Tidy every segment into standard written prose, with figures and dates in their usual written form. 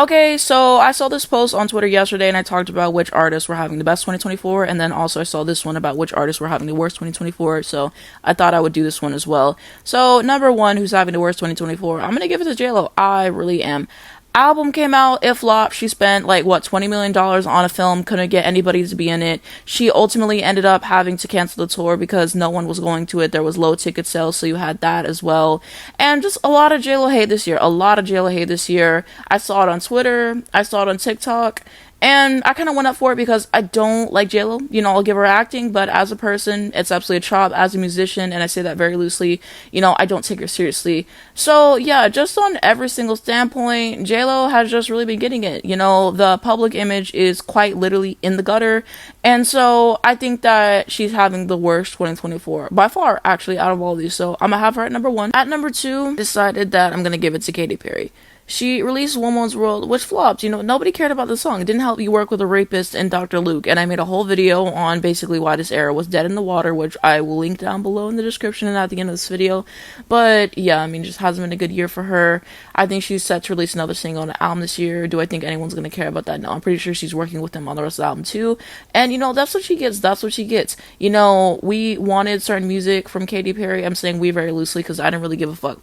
Okay, so I saw this post on Twitter yesterday and I talked about which artists were having the best 2024, and then also I saw this one about which artists were having the worst 2024, so I thought I would do this one as well. So, number one, who's having the worst 2024? I'm gonna give it to JLo. I really am. Album came out, it flopped. She spent like what $20 million on a film, couldn't get anybody to be in it. She ultimately ended up having to cancel the tour because no one was going to it. There was low ticket sales, so you had that as well. And just a lot of JLo hate this year. A lot of JLo hate this year. I saw it on Twitter, I saw it on TikTok. And I kind of went up for it because I don't like JLo. You know, I'll give her acting, but as a person, it's absolutely a chop. As a musician, and I say that very loosely, you know, I don't take her seriously. So, yeah, just on every single standpoint, JLo has just really been getting it. You know, the public image is quite literally in the gutter. And so I think that she's having the worst 2024 by far, actually, out of all of these. So I'm gonna have her at number one. At number two, decided that I'm gonna give it to Katy Perry. She released Woman's World, which flopped. You know, nobody cared about the song. It didn't help you work with a rapist and Dr. Luke. And I made a whole video on basically why this era was dead in the water, which I will link down below in the description and at the end of this video. But yeah, I mean, just hasn't been a good year for her. I think she's set to release another single on the album this year. Do I think anyone's going to care about that? No, I'm pretty sure she's working with them on the rest of the album too. And you know, that's what she gets. That's what she gets. You know, we wanted certain music from Katy Perry. I'm saying we very loosely because I didn't really give a fuck.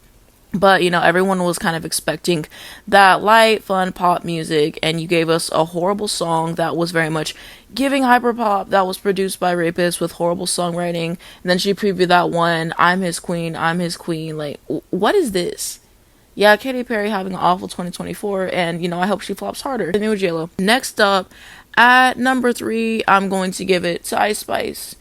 But, you know, everyone was kind of expecting that light, fun pop music, and you gave us a horrible song that was very much giving hyperpop, that was produced by rapists with horrible songwriting. And then she previewed that one, I'm his queen, I'm his queen. Like, what is this? Yeah, Katy Perry having an awful 2024, and, you know, I hope she flops harder. The new JLo. Next up, at number three, I'm going to give it to Ice Spice.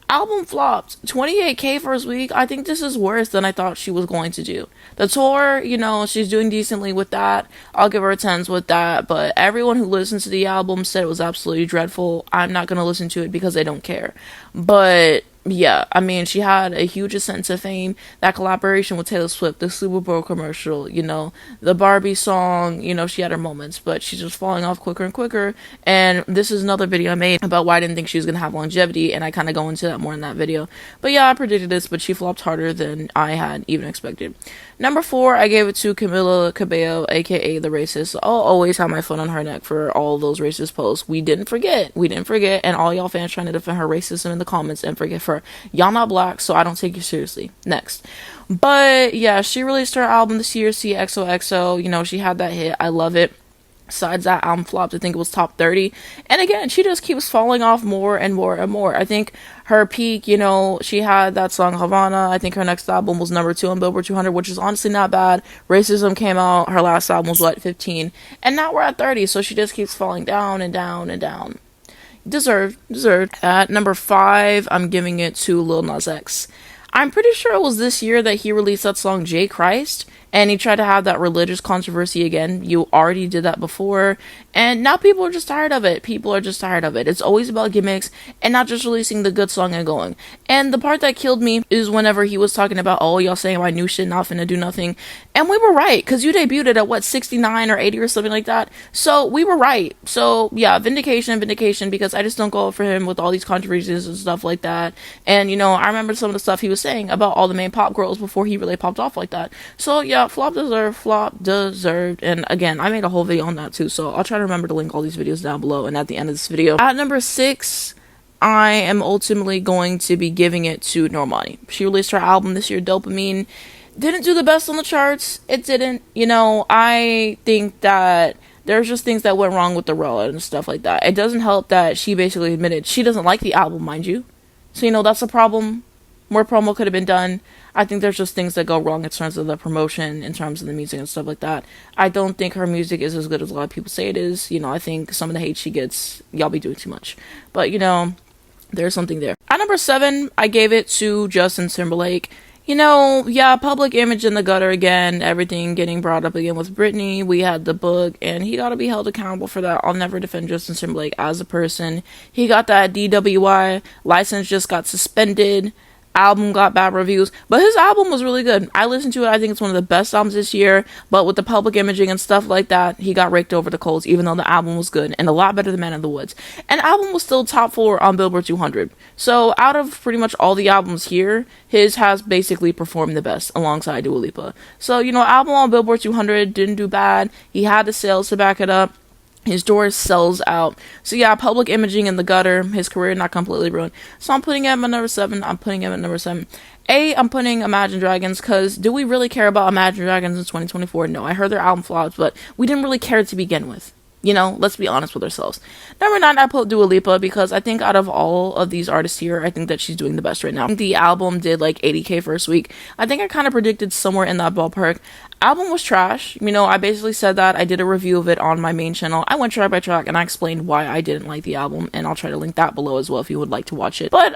Album flopped. 28K first week. I think this is worse than I thought she was going to do. The tour, you know, she's doing decently with that. I'll give her a 10s with that. But everyone who listened to the album said it was absolutely dreadful. I'm not going to listen to it because I don't care. But yeah, I mean, she had a huge ascent to fame. That collaboration with Taylor Swift, the Super Bowl commercial, you know, the Barbie song, you know, she had her moments, but she's just falling off quicker and quicker. And this is another video I made about why I didn't think she was going to have longevity, and I kind of go into that more in that video. But yeah, I predicted this, but she flopped harder than I had even expected. Number four, I gave it to Camila Cabello, aka The Racist. I'll always have my foot on her neck for all those racist posts. We didn't forget, and all y'all fans trying to defend her racism in the comments and forget her. Y'all not black, so I don't take you seriously. Next. But yeah, she released her album this year, CXOXO. You know, she had that hit. I love it. Besides that album flopped, I think it was top 30. And again, she just keeps falling off more and more and more. I think her peak, you know, she had that song Havana. I think her next album was number 2 on Billboard 200, which is honestly not bad. Racism came out. Her last album was what, 15. And now we're at 30, so she just keeps falling down and down and down. Deserved. At number 5, I'm giving it to Lil Nas X. I'm pretty sure it was this year that he released that song J Christ, and he tried to have that religious controversy again. You already did that before, and now people are just tired of it. It's always about gimmicks and not just releasing the good song and going. And the part that killed me is whenever he was talking about, oh, y'all saying my new shit not finna do nothing. And we were right, because you debuted it at what, 69 or 80 or something like that. So we were right. So yeah, vindication, because I just don't go for him with all these controversies and stuff like that. And you know, I remember some of the stuff he was saying about all the main pop girls before he really popped off like that. So yeah, flop deserved. And again, I made a whole video on that too, so I'll try to remember to link all these videos down below and at the end of this video. At number 6, I am ultimately going to be giving it to Normani. She released her album this year, Dopamine. Didn't do the best on the charts. It didn't. You know, I think that there's just things that went wrong with the rollout and stuff like that. It doesn't help that she basically admitted she doesn't like the album, mind you. So, you know, that's a problem. More promo could have been done. I think there's just things that go wrong in terms of the promotion, in terms of the music and stuff like that. I don't think her music is as good as a lot of people say it is. You know, I think some of the hate she gets, y'all be doing too much. But, you know, there's something there. At number 7, I gave it to Justin Timberlake. You know, yeah, public image in the gutter again, everything getting brought up again with Britney. We had the book, and he gotta be held accountable for that. I'll never defend Justin Timberlake as a person. He got that DWI license, just got suspended. album got bad reviews, but his album was really good. I listened to it. I think it's one of the best albums this year, but with the public imaging and stuff like that, he got raked over the coals, even though the album was good and a lot better than Man in the Woods. And the album was still top 4 on Billboard 200. So out of pretty much all the albums here, his has basically performed the best alongside Dua Lipa. So, album on Billboard 200 didn't do bad. He had the sales to back it up. His door sells out. So yeah, public imaging in the gutter. His career not completely ruined. So I'm putting him at number 7. I'm putting putting Imagine Dragons, because do we really care about Imagine Dragons in 2024? No, I heard their album flops, but we didn't really care to begin with. Let's be honest with ourselves. Number 9, I put Dua Lipa, because I think out of all of these artists here, I think that she's doing the best right now. I think the album did like 80K first week. I think I kind of predicted somewhere in that ballpark. Album was trash. I basically said that. I did a review of it on my main channel. I went track by track and I explained why I didn't like the album, and I'll try to link that below as well if you would like to watch it. But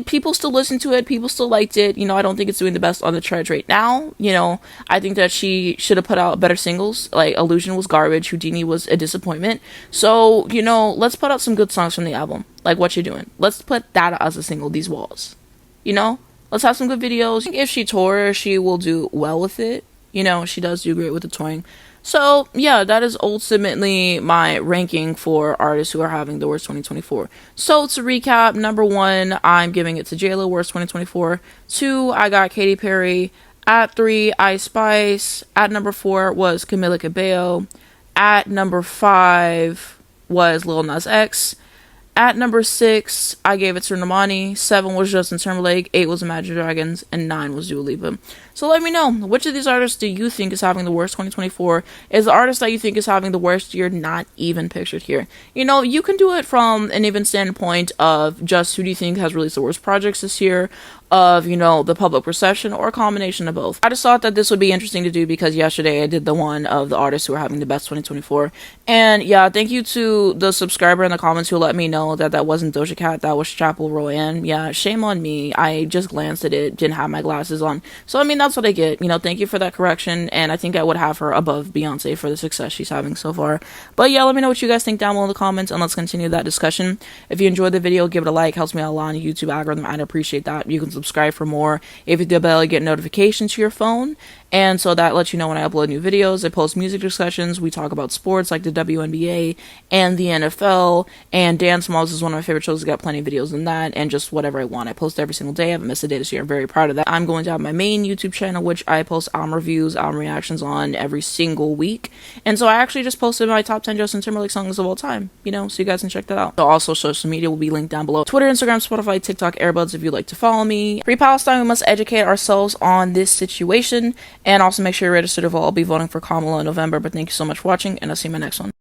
people still listened to it. People still liked it. I don't think it's doing the best on the charts right now. I think that she should have put out better singles. Like Illusion was garbage. Houdini was a disappointment. So, let's put out some good songs from the album. Like What You Doing. Let's put that as a single, These Walls. Let's have some good videos. I think if she tours, she will do well with it. She does do great with the touring. So, yeah, that is ultimately my ranking for artists who are having the worst 2024. So, to recap, number 1, I'm giving it to J.Lo, worst 2024. 2, I got Katy Perry. At 3, Ice Spice. At number 4 was Camila Cabello. At number 5 was Lil Nas X. At number 6, I gave it to Normani. 7 was Justin Timberlake. 8 was Imagine Dragons. And 9 was Dua Lipa. So let me know, which of these artists do you think is having the worst 2024? Is the artist that you think is having the worst year not even pictured here? You can do it from an even standpoint of just who do you think has released the worst projects this year, of, the public perception, or a combination of both. I just thought that this would be interesting to do because yesterday I did the one of the artists who are having the best 2024. And yeah, thank you to the subscriber in the comments who let me know that that wasn't Doja Cat, that was Chappell Roanne. Yeah, shame on me. I just glanced at it, didn't have my glasses on. So, that's what I get. Thank you for that correction. And I think I would have her above Beyonce for the success she's having so far. But yeah, let me know what you guys think down below in the comments, and let's continue that discussion. If you enjoyed the video, give it a like. Helps me out a lot on the YouTube algorithm. I'd appreciate that. You can subscribe for more. If you hit the bell, you get notifications to your phone. And so that lets you know when I upload new videos. I post music discussions. We talk about sports like the WNBA and the NFL. And Dance Moms is one of my favorite shows. I got plenty of videos in that. And just whatever I want. I post every single day. I haven't missed a day this year. I'm very proud of that. I'm going to have my main YouTube channel, which I post album reviews, album reactions on every single week. And so I actually just posted my top 10 Justin Timberlake songs of all time. So you guys can check that out. So also social media will be linked down below. Twitter, Instagram, Spotify, TikTok, Airbuds if you'd like to follow me. Free Palestine, we must educate ourselves on this situation. And also make sure you're registered to vote. I'll be voting for Kamala in November. But thank you so much for watching, and I'll see you in my next one.